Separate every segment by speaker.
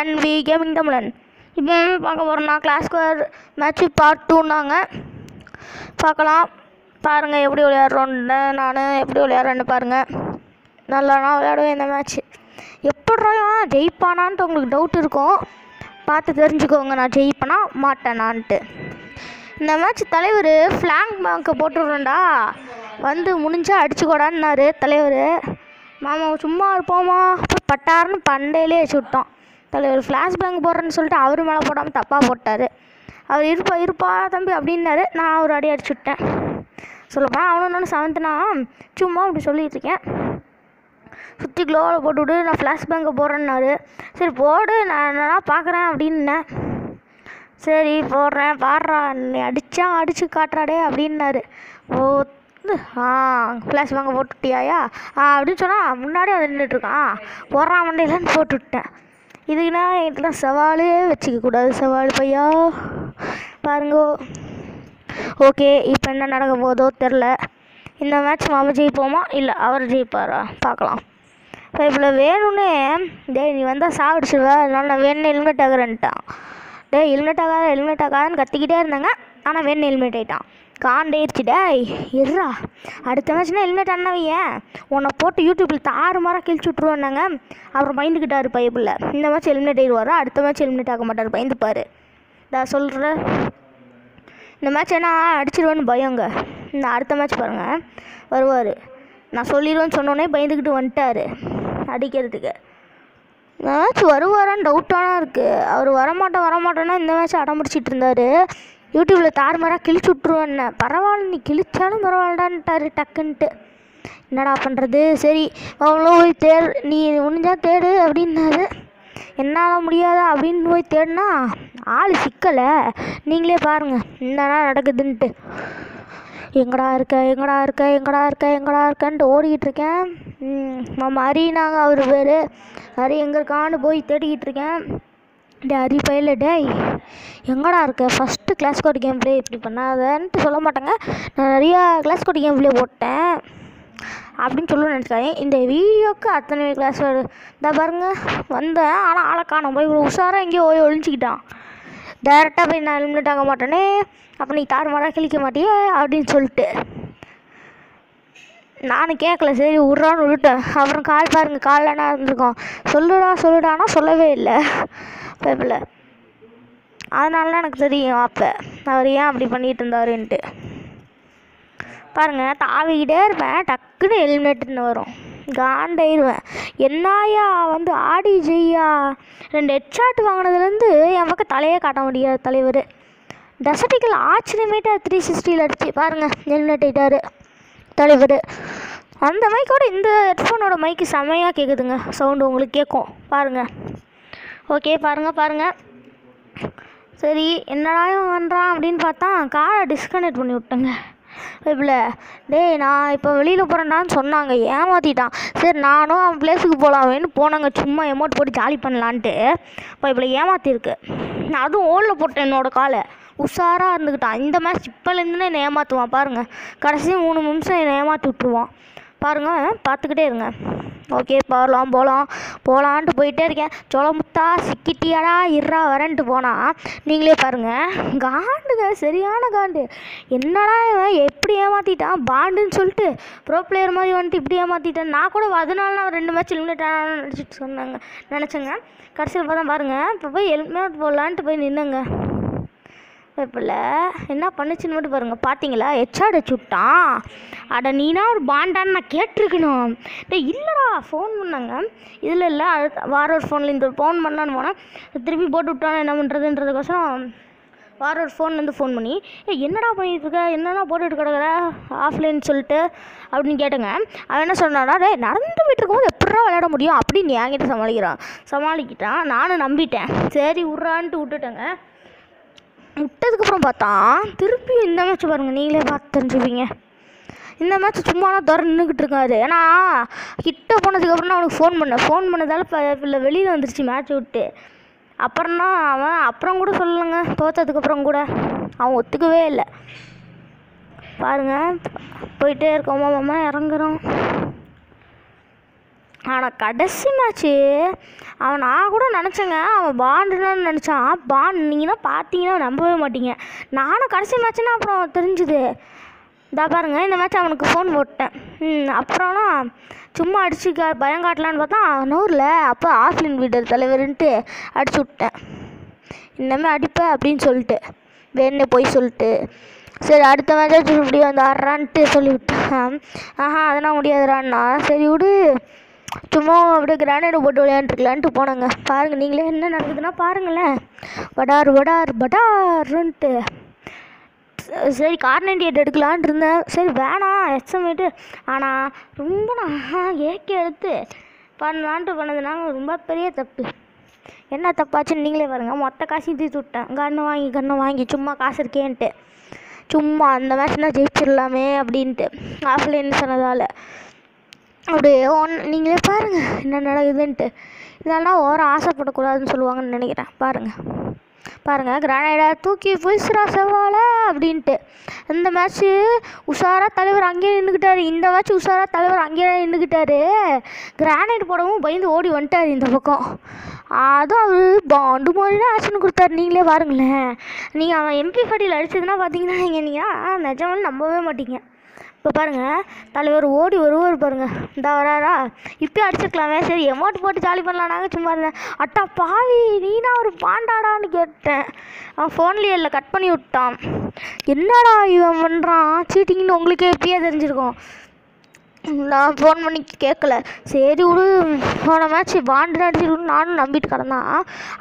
Speaker 1: NV gaming தமிழன். இப்போ பார்க்க போகிறோம்னா கிளாஸ் ஸ்கொயர் மேட்ச்சு பார்ட் 2னாங்க. பார்க்கலாம் பாருங்கள் எப்படி விளையாடுறோன்னு, நான் எப்படி விளையாடுறேன்னு பாருங்கள். நல்லா நான் விளையாடுவேன் இந்த மேட்ச்சு. எப்படா ஜெயிப்பானான்ட்டு உங்களுக்கு டவுட் இருக்கும், பார்த்து தெரிஞ்சுக்கோங்க நான் ஜெயிப்பேனா மாட்டேனான்ட்டு. இந்த மேட்ச் தலைவர் ஃப்ளாங்க் பேங்கை போட்டுடுறேன்டா, வந்து முடிஞ்சால் அடிச்சுக்கூடான்னாரு தலைவர். மாமா சும்மா இருப்போமா, அப்புறம் பட்டாருன்னு பண்டையிலே வச்சு விட்டோம். தலைவர் ஃப்ளாஷ் பேங்க் போடுறேன்னு சொல்லிட்டு அவர் மேலே போடாமல் தப்பாக போட்டார். அவர் இருப்பா தம்பி அப்படின்னாரு, நான் ஒரு அடி அடிச்சு விட்டேன். சொல்லப்போனால் அவனு 7th சும்மா அப்படி சொல்லிகிட்டு இருக்கேன். சுற்றி க்ளோவில் போட்டுவிட்டு நான் ஃப்ளாஷ் பேங்கை போடுறேன்னாரு. சரி போடு, நான் என்னன்னா பார்க்குறேன் அப்படின்னேன். சரி போடுறேன் பாடுறா, நீ அடித்தா அடித்து காட்டுறாடே அப்படின்னாரு. ஃப்ளாஷ் பேங்கை போட்டுட்டியாயா அப்படின்னு சொன்னால் முன்னாடியே வந்து நின்றுட்டுருக்கான், போடுறான் மண்டையிலன்னு போட்டு விட்டேன். இதுக்குன்னா என்கிட்ட சவாலே வச்சுக்கக்கூடாது, சவால் பையா பாருங்கோ. ஓகே, இப்போ என்ன நடக்க போதோ தெரில. இந்த மேட்ச் மாமா ஜெயிப்போமா இல்லை அவர் ஜெயிப்பாரா பார்க்கலாம். இப்போ இவ்வளோ வேணும்னே டேய் நீ வந்தால் சாப்பிடுச்சுவ, அதனால நான் வேணும்னு ஹெல்மெட் ஆகிறேன்ட்டான். டே ஹெல்மெட் ஆகாதுன்னு கத்திக்கிட்டே இருந்தாங்க, ஆனால் வேணும் ஹெல்மெட் ஆகிட்டான். காண்டேருச்சு டேய் எர்ரா, அடுத்த மேட்ச்னா ஹெல்மெட் அண்ணாவையே உன்னை போட்டு யூடியூப்பில் தாறுமாறாக கிழிச்சு விட்ருவானாங்க. அப்புறம் பயந்துக்கிட்டார் பைப்பில். இந்த மேட்ச் ஹெல்மெட் ஆகிடுவார், அடுத்த மேட்ச் ஹெல்மெட் ஆக மாட்டார், பயந்துப்பார். நான் சொல்கிறேன் இந்த மேட்ச் ஏன்னா அடிச்சிடுவேன்னு பயங்க. இந்த அடுத்த மேட்ச் பாருங்கள் வருவார், நான் சொல்லிடுவேன்னு சொன்னோன்னே பயந்துக்கிட்டு வந்துட்டார் அடிக்கிறதுக்கு. இந்த மேட்ச் வருவாரான்னு டவுட்டான இருக்குது. அவர் வரமாட்டேன்னா இந்த மேட்ச் அடம்பிடிச்சிட்டு இருந்தார். யூடியூப்பில் தாறுமாறாக கிழிச்சு விட்ருவேன்ன. பரவாயில்ல நீ கிழிச்சாலும் பரவாயில்லடான்ட்டார் டக்குன்ட்டு. என்னடா பண்ணுறது, சரி அவ்வளோ போய் நீ முடிஞ்சால் தேடு அப்படின்னாரு. என்னால் முடியாதா அப்படின்னு போய் தேடினா ஆள் சிக்கலை. நீங்களே பாருங்கள் என்னடா நடக்குதுன்ட்டு. எங்கடா இருக்கன்ட்டு ஓடிக்கிட்டு இருக்கேன். ஹரினாங்க அவர் பேர். ஹரி எங்கே இருக்கான்னு போய் தேடிக்கிட்டு இருக்கேன். டே ஹரி பையில டேய் எங்கடா இருக்க, first class code game play இப்படி பண்ணாதன்ட்டு சொல்ல மாட்டேங்க. நான் நிறையா கிளாஸ் கோட் கேம் ப்ளே போட்டேன் அப்படின்னு சொல்ல நினச்சாங்க. இந்த வீடியோவுக்கு அத்தனை கிளாஸ் கோட் இந்த பாருங்க வந்தேன், ஆனால் ஆளை காணோம். போய் இவ்வளோ உஷாராக எங்கேயோ ஒழிஞ்சிக்கிட்டான். டேரெக்டாக போய் நான் ஹெல்மெட் ஆக மாட்டேனே, அப்போ நீ தாறுமாறாக கிழிக்க மாட்டியே அப்படின்னு சொல்லிட்டு நானும் கேட்கல. சரி விட்றான்னு விட்டுட்டேன். அப்புறம் கால் பாருங்கள், காலில் என்ன இருந்திருக்கோம், சொல்லுடானா சொல்லவே இல்லை பேப்பில். அதனால தான் எனக்கு தெரியும் அப்போ அவர் ஏன் அப்படி பண்ணிகிட்டு இருந்தாருன்ட்டு. பாருங்கள் தாவிக்கிட்டே இருப்பேன், டக்குன்னு ஹெல்மெட்டுன்னு வரும், காண்டாயிருவேன். என்னாயா வந்து ஆடி ஜெய்யா 2 ஹெட்ஷாட் வாங்கினதுலேருந்து என் பக்கம் தலையே காட்ட முடியாது தலைவர். டசட்டிக்கல் ஆச்சரியமேட்டாக 360 அடிச்சு பாருங்கள் ஹெல்மெட் ஆகிட்டார் தலைவர். அந்த மைக்கோட இந்த ஹெட்ஃபோனோட மைக்கு செமையாக கேட்குதுங்க, சவுண்டு உங்களுக்கு கேட்கும் பாருங்கள். ஓகே பாருங்கள் சரி என்னடா பண்ணுறான் அப்படின்னு பார்த்தா காரை டிஸ்கனெக்ட் பண்ணி விட்டேங்க இவ்வளோ. டேய் நான் இப்போ வெளியில் போகிறேன்டான்னு சொன்னாங்க, ஏமாற்றிட்டான். சரி நானும் அவன் பிளேஸுக்கு போகலாமேன்னு போனாங்க, சும்மா எமௌண்ட் போட்டு ஜாலி பண்ணலான்ட்டு. இப்போ இவ்வளோ ஏமாற்றிருக்கு. நான் அதுவும் ஓலில் போட்டேன் என்னோடய காலை, உஷாராக இருந்துக்கிட்டான். இந்த மேட்ச் இப்போலேருந்துன்னு என்னை ஏமாற்றுவான் பாருங்கள், கடைசி 3 நிமிஷம் என்னை ஏமாற்றி விட்ருவான் பாருங்கள், பார்த்துக்கிட்டே இருங்க. ஓகே போகலான்ட்டு போயிட்டே இருக்கேன். சோளமுத்தா சிக்கிட்டியாடா இறா வரேன்ட்டு போனால் நீங்களே பாருங்கள் காண்டுங்க, சரியான காண்டு. என்னடா இவன் எப்படி ஏமாற்றிட்டான் பாண்டுன்னு சொல்லிட்டு ப்ரோ பிளேயர் மாதிரி வந்துட்டு இப்படி ஏமாற்றிட்டேன். நான் கூட அதனால நான் 2 மேட்ச் ஹெல்மெட் நினச்சிட்டு நினச்சேங்க. கடைசியில் பார்த்தா பாருங்கள் இப்போ போய் ஹெல்மெட் போடலான்ட்டு போய் நின்னுங்க. இப்போல என்ன பண்ணுச்சுன்னு மட்டும் பாருங்கள், பார்த்தீங்களா ஹெச்ஆர் அடிச்சு விட்டான். அட நீனா ஒரு பாண்டான்னு நான் கேட்டிருக்கணும். டே இல்லைடா ஃபோன் பண்ணாங்க, இதில் இல்லை வேற ஒரு ஃபோனில் இந்த ஃபோன் பண்ணலான்னு போனால் திருப்பி போட்டு விட்டான். என்ன பண்ணுறதுன்றதுக்கோசரம் வேற ஒரு ஃபோன்லேருந்து ஃபோன் பண்ணி என்னடா பண்ணிகிட்ருக்க, என்னடா போட்டுட்டு கிடக்குற ஆஃப்லைன்னு சொல்லிட்டு அப்படின்னு கேட்டேங்க. அவன் என்ன சொன்னாடா, டே நடந்து போயிட்டு இருக்கும்போது எப்படா விளையாட முடியும் அப்படின்னு என்கிட்ட சமாளிக்கிட்டான். நானும் நம்பிட்டேன், சரி விட்றான்ட்டு விட்டுட்டேங்க. விட்டதுக்கப்புறம் பார்த்தா திருப்பி இந்த மேட்ச் பாருங்கள், நீங்களே பார்த்து தெரிஞ்சுப்பீங்க. இந்த மேட்ச் சும்மா நின்றுக்கிட்டு இருக்காரு. ஏன்னா கிட்ட போனதுக்கப்புறம் தான் அவனுக்கு ஃபோன் பண்ணதால் இப்போ வெளியில் வந்துருச்சு மேட்ச் விட்டு. அப்புறம்னா அவன் அப்புறம் கூட சொல்லலைங்க, தோற்றதுக்கப்புறம் கூட அவன் ஒத்துக்கவே இல்லை. பாருங்கள் போயிட்டே இருக்கோமா இறங்குறோம். ஆனால் கடைசி மேட்ச்சு நான் கூட நினச்சேங்க அவன் பாண்டுன்னு நினச்சான். நீங்கன்னா பார்த்தீங்கன்னா நம்பவே மாட்டீங்க. நானும் கடைசி மேட்ச்சுன்னா அப்புறம் தெரிஞ்சுது. இதா பாருங்க, இந்த மேட்ச் அவனுக்கு ஃபோன் போட்டேன். அப்புறம்னா சும்மா அடிச்சு பயங்காட்டலான்னு பார்த்தா நூறில் அப்போ ஆஃப்லைன் வீடர் தலைவருன்ட்டு அடிச்சு விட்டேன். இன்னமே அடிப்பேன் அப்படின்னு சொல்லிட்டு வேணே போய் சொல்லிட்டு சரி அடுத்த மேட்ச் இப்படி வந்து ஆடுறான்ட்டு சொல்லிவிட்டேன். அதெல்லாம் முடியாதுடான்னா சரி விடு சும்மா அப்படியே கிரானைடு போட்டு விளையாண்டுருக்கலான்ட்டு போனாங்க. பாருங்கள் நீங்களே என்ன நடக்குதுன்னா பாருங்களேன். படாருன்ட்டு சரி கார் 98 எடுக்கலான்ட்டு இருந்தேன். சரி வேணாம் எக்ஸமேட்டு. ஆனால் ரொம்ப நான் ஏக்கே எடுத்து பண்ணலான்ட்டு பண்ணதுனால ரொம்ப பெரிய தப்பு. என்ன தப்பாச்சுன்னு நீங்களே பாருங்கள். மொத்த காசையும் தீர்த்து விட்டேன். கன்று வாங்கி சும்மா காசு இருக்கேன்ட்டு சும்மா அந்த மேட்ச்னா ஜெயிச்சிடலாமே அப்படின்ட்டு ஆஃப்லைன் சொன்னதால் அப்படியே நீங்களே பாருங்கள் என்ன நடக்குதுன்ட்டு. இதெல்லாம் ஓரம் ஆசைப்படக்கூடாதுன்னு சொல்லுவாங்கன்னு நினைக்கிறேன். பாருங்கள் கிரானைடா தூக்கி போயிடுறா செவ்வாழை அப்படின்ட்டு. இந்த மேட்ச்சு உஷாராக தலைவர் அங்கேயே நின்றுக்கிட்டாரு. இந்த மேட்ச் உஷாராக தலைவர் அங்கேயே நின்றுக்கிட்டாரு. கிரானைட் போடவும் பயந்து ஓடி வந்துட்டார் இந்த பக்கம். அதுவும் அவர் பாண்டு மாதிரினா ஆக்ஷன் கொடுத்தாரு. நீங்களே பாருங்களேன். நீங்கள் அவன் MP40 அடிச்சதுன்னா பார்த்தீங்கன்னா நீங்கள் நிஜமாலும் நம்பவே மாட்டீங்க. இப்போ பாருங்கள் தலைவர் ஓடி வருவார் பாருங்கள். இந்த வராரா இப்போ அடிச்சிருக்கலாமே. சரி எமௌண்ட் போட்டு ஜாலி பண்ணலான்னாங்க. சும்மா இருந்தேன். அட்டா பாவி நீனா ஒரு பாண்டாடான்னு கேட்டேன். அவன் ஃபோன்லேயே இல்லை கட் பண்ணி விட்டான். என்னடா இவன் பண்ணுறான் சீட்டிங்னு உங்களுக்கே எப்பயே தெரிஞ்சிருக்கும். நான் ஃபோன் பண்ணி கேட்கல. சரி விடு போன மேட்ச் பாண்டு அடிச்சிருக்குன்னு நானும் நம்பிட்டு கிடந்தான்.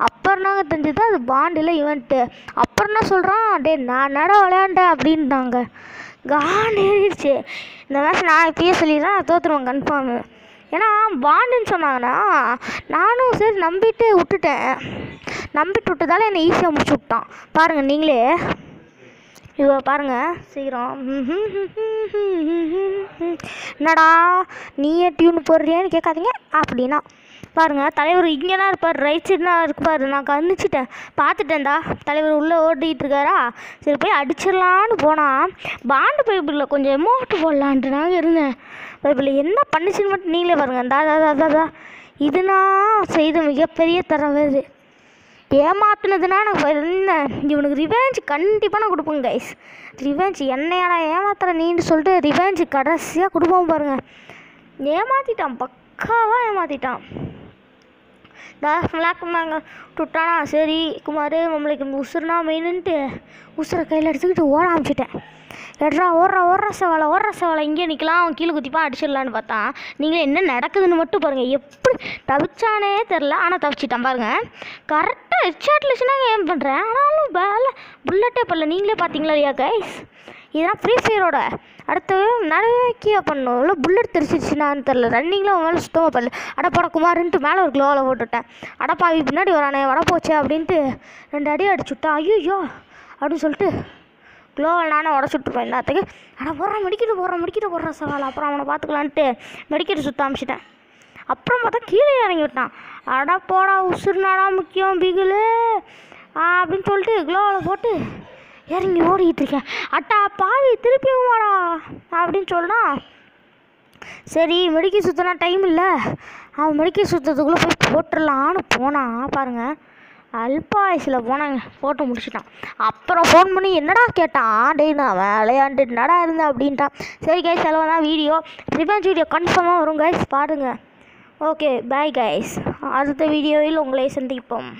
Speaker 1: அப்புறம் நாங்கள் தெரிஞ்சது அது பாண்டில் இவன்ட்டு. அப்புறம் என்ன சொல்கிறான் டே நான் நட விளையாண்டேன் அப்படின்ட்டாங்க. ஏறிடுச்சு இந்த மேட்ச். நான் இப்பயே சொல்லிடுறேன் தோற்றுருவேன் கன்ஃபார்மு. ஏன்னா பாண்டுன்னு சொன்னாங்கன்னா நானும் சரி நம்பிட்டு விட்டதால என்னை ஈஸியாக முடிச்சு விட்டான். பாருங்கள் நீங்களே இவ பாருங்கள் சீக்கிரம். என்னடா நீயே டியூன் போடுறியான்னு கேட்காதீங்க அப்படின்னா பாருங்கள் தலைவர் இங்கே தான் இருப்பார். ரைட் சைடு தான் இருப்பார். நான் கவனிச்சிட்டேன் பார்த்துட்டேன்டா. தலைவர் உள்ளே ஓடிட்டு இருக்காரா. சரி போய் அடிச்சிடலான்னு போனால் பாண்டு பைப்பில் கொஞ்சம் எமௌண்ட் போடலான்ட்டு நான் இருந்தேன். பைப்பில் என்ன பண்ணிச்சுன்னு மட்டும் நீங்களே பாருங்கள். தாதா இது நான் செய்த மிகப்பெரிய தரவு. இது ஏமாத்துனதுன்னா நான் என்ன இவனுக்கு ரிவெஞ்ச் கண்டிப்பாக நான் கொடுப்பேங்க கைஸ். ரிவெஞ்ச் என்னையாடா ஏமாத்துற நீன்னு சொல்லிட்டு ரிவெஞ்ச் கடைசியாக கொடுப்போம் பாருங்கள். ஏமாற்றிட்டான் பக்காவாக ஏமாற்றிட்டான். ஃப்ளாக் பண்ணாங்க விட்டானா. சரி குமார் நம்மளுக்கு உசுறுனா மெயின்னுட்டு உசுரை கையில் எடுத்துக்கிட்டு ஓட ஆரம்பிச்சிட்டேன். எட்ரா ஓடுற சவாலை இங்கே நிற்கலாம். அவன் கீழே குத்திப்பான் அடிச்சிடலான்னு பார்த்தா நீங்களே என்ன நடக்குதுன்னு மட்டும் பாருங்கள். எப்படி தவிச்சானே தெரில. ஆனால் தவிச்சிட்டான் பாருங்கள். கரெக்டாக ஹெட்ஷாட்லச்சுன்னா ஏம் பண்ணுறேன். ஆனாலும் புல்லட்டே பண்ணல. நீங்களே பார்த்தீங்களா இல்லையா கைஸ். இதெல்லாம் ஃப்ரீ ஃபயரோட அடுத்து நடக்கியா பண்ணணும். இல்லை புல்லட் தெரிச்சிருச்சுனான்னு தெரில. ரன்னிங்கில் அவன் மேலே சுத்தமாக பண்ணல. அடப்பட குமாருன்ட்டு மேலே ஒரு க்ளோவில் போட்டுவிட்டேன். அடப்பாவி பின்னாடி வரானே வட போச்சே அப்படின்ட்டு 2 அடி அடிச்சுவிட்டான். ஐயோ அப்படின்னு சொல்லிட்டு க்ளோவில் நானே உடச்சுட்ருப்பேன் எல்லாத்துக்கு. ஆனால் மெடிக்கிட்டு போடுறான் சவால். அப்புறம் அவனை பார்த்துக்கலான்ட்டு மெடிக்கிட்டு சுற்ற ஆரம்பிச்சிட்டேன். அப்புறம் பார்த்தா கீழே இறங்கி விட்டான். அடா போடா உசுறுனாடா முக்கியம் பிகிலு அப்படின்னு சொல்லிட்டு க்ளோவில் போட்டு இறங்கி ஓடிக்கிட்டு இருக்கேன். அட்டா பாவி திருப்பியும் வாடா அப்படின்னு சொன்னால் சரி மெடிக்கல் சுற்றினா டைம் இல்லை. அவன் மெடிக்கல் சுற்றத்துக்குள்ளே போய் போட்டுடலான்னு போனான் பாருங்கள். அல்பாயுசில் போனாங்க போட்டு முடிச்சிட்டான். அப்புறம் ஃபோன் பண்ணி என்னடா கேட்டான். டேய் நான் விளையாண்டு என்னடா இருந்தேன் அப்படின்ட்டான். சரி கைஸ் செலவு தான் வீடியோ ரிவெஞ்ச் வீடியோ கன்ஃபார்மாக வரும் கைஸ் பாருங்கள். Okay bye guys. அடுத்த வீடியோவில் உங்களை சந்திப்போம்.